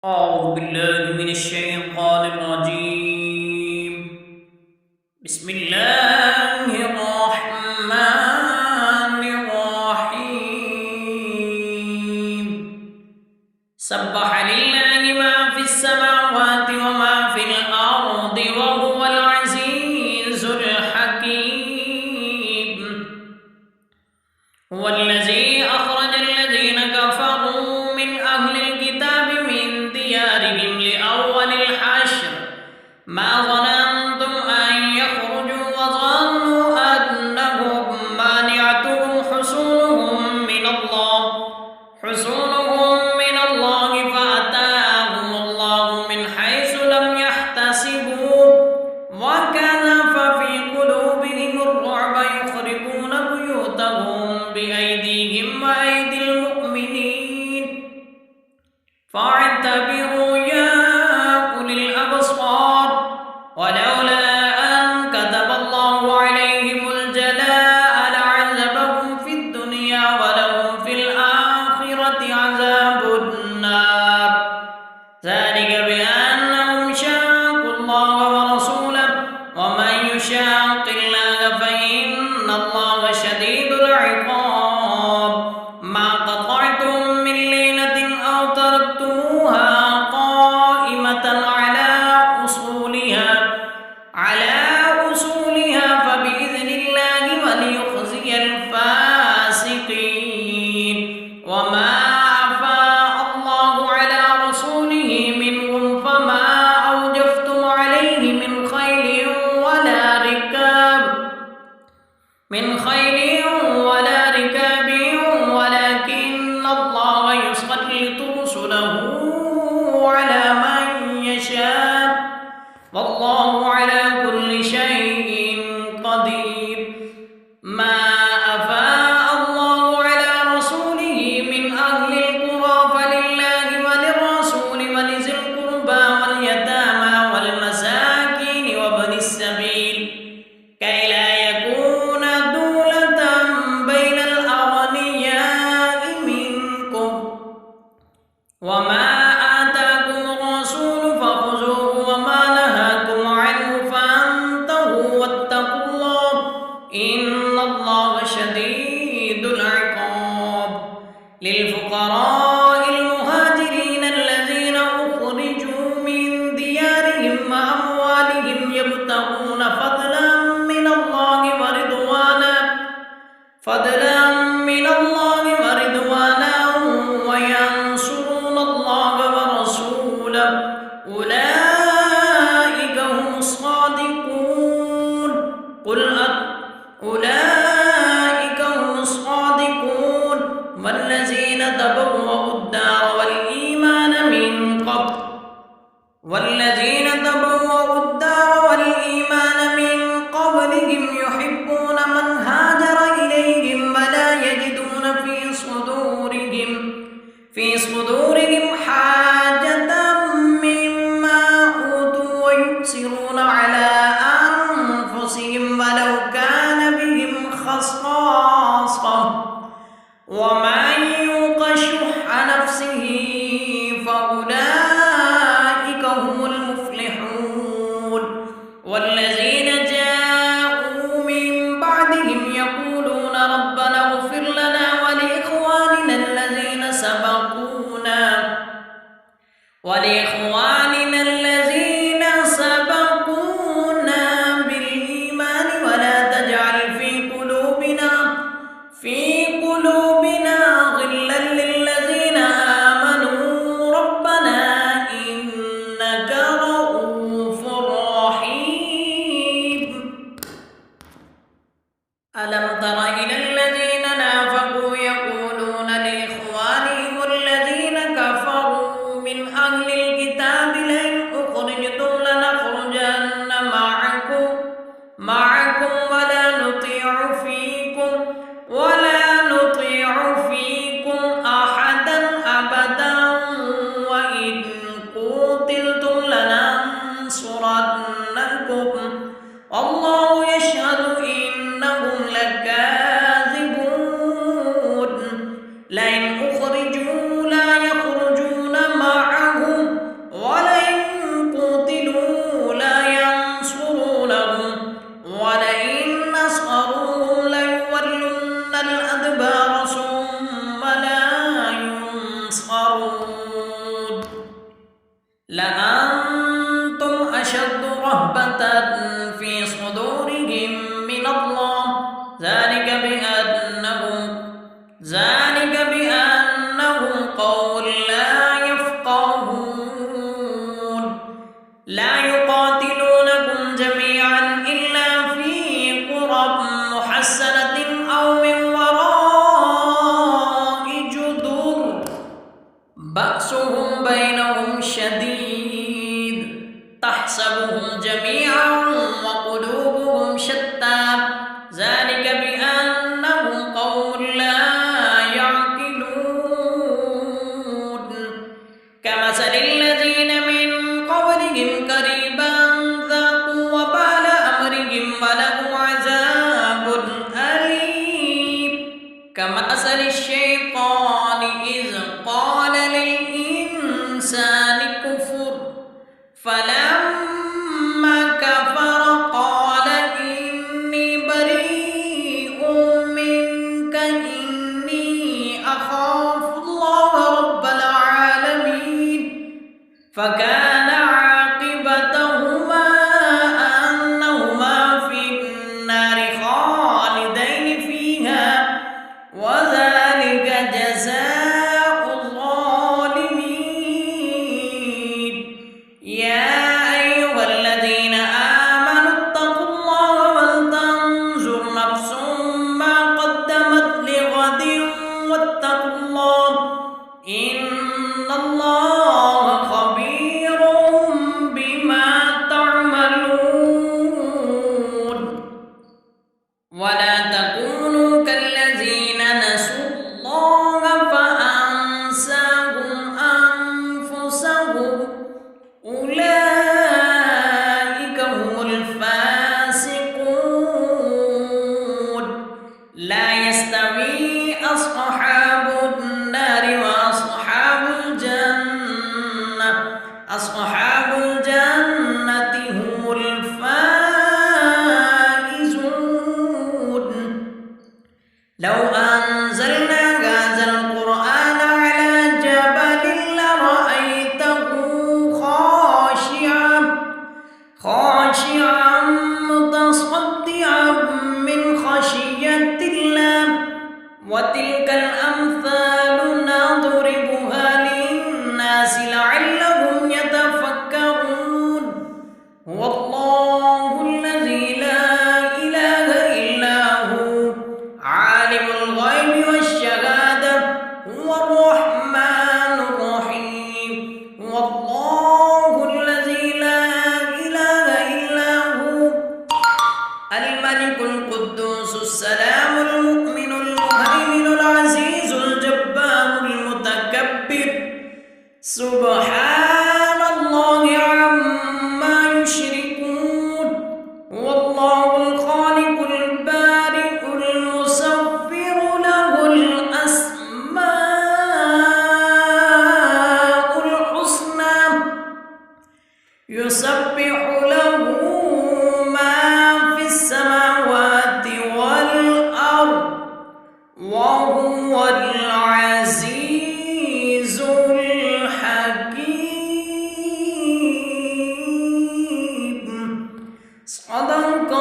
أعوذ بالله من الشيطان الرجيم. بسم الله الرحمن الرحيم. سبح لله ما في السماوات وما في الأرض وهو العزيز الحكيم. هو الذي أخرج الذين كفروا من أهل الكتاب من ديارهم لأول الحشر ما ظننتم أن يخرجوا وظنوا أنهم مانعتهم حصونهم من الله فأتاهم الله من حيث لم يحتسبوا وكذف في قلوبهم الرعب يخربون بيوتهم بأيديهم وأيدي المؤمنين فاعتبروا يا أولي الأبصار ولولا أن كتب الله عليهم الجلاء لعذبهم في الدنيا ولهم في الآخرة عذاب النار ذلك بأنهم شاقوا الله ورسوله ومن يشاق الله فإن الله شديد العقاب ما قطعتم من ليلة أو تركتموها قائمة على أصولها فبإذن الله وليخزي الفاسقين وما أفاء الله على رسوله منهم فما أوجفتم عليه من خيل ولا ركاب ولكن الله يسلط رسله على من يشاء والله على كل شيء قدير ما أفاء الله على رسوله من أهل القرى فلله وللرسول ولذي القربى واليتامى والمساكين وابن السبيل كي لا يكون دولة بين الأغنياء منكم وما آتاكم الرسول فخذوه وما نهاكم عنه فانتهوا واتقوا الله إن الله شديد العقاب للفقراء المهاجرين الذين أخرجوا من ديارهم وأموالهم يبتغون فضلا من الله ورضوانا وينصرون الله ورسوله أولئك هم الصادقون والذين تبوأوا الدار والإيمان من قبلهم يحبون من هاجر إليهم ولا يجدون في صدورهم حاجة مما أوتوا ويؤثرون على أنفسهم ولو كان بهم خصاصة ومن يوق شح نفسه فأولئك هم المفلحون والذين جاءوا من بعدهم يقولون ربنا اغفر لنا ولإخواننا الذين سبقونا بالإيمان ولا تجعل في قلوبنا غلا للذين آمنوا ربنا إنك رؤوف رحيم ألم تر إلى الذين نافقوا يقولون لإخوانهم الذين كفروا من أهل الكتاب لأنتم أشد رهبة في صدورهم من الله ذلك بأنهم قوم لا يفقهون لا يقاتلونكم جميعا إلا في قرى محصنة أو من وراء جدر بأسهم بينهم شديد تحسبهم جميعا وقلوبهم شتى ذلك بأنهم قوم لا يعقلون كمثل الذين من قبلهم قريبا ذاقوا وبال أمرهم ولهم عذاب أليم كمثل الشيطان إذ قال للإنسان كفر فلما كفر قال إني بريء منك إني أخاف الله رب العالمين فكان عاقبتهما أنهما في النار خالدين فيها وذلك جزاء الظالمين يا أيها الذين آمنوا اتقوا الله ولتنظر نفس ما قدمت لغد واتقوا الله إن الله خبير بما تعملون ولا تكونوا كالذين نسوا الله فأنساهم أنفسهم أولئك هم الفاسقون لا يستوي أصحاب النار وأصحاب الجنة هم الفائزون لو أنزلنا هذا القرآن على جبل لرأيته خاشعا متصدعا من خشية الله وتلك الأمثال نضربها للناس لعلهم يتفكرون هو الله الذي لا إله إلا هو عالم الغيب والشهادة هو الرحمن الرحيم هو الله الذي لا إله إلا هو الملك القدوس السلام المؤمن المهيمن العزيز الجبار المتكبر سبحان الله عما يشركون هو الله الخالق البارئ المصور له الأسماء الحسنى يسبح له ما في السماوات والأرض وهو العزيز الحكيم صدق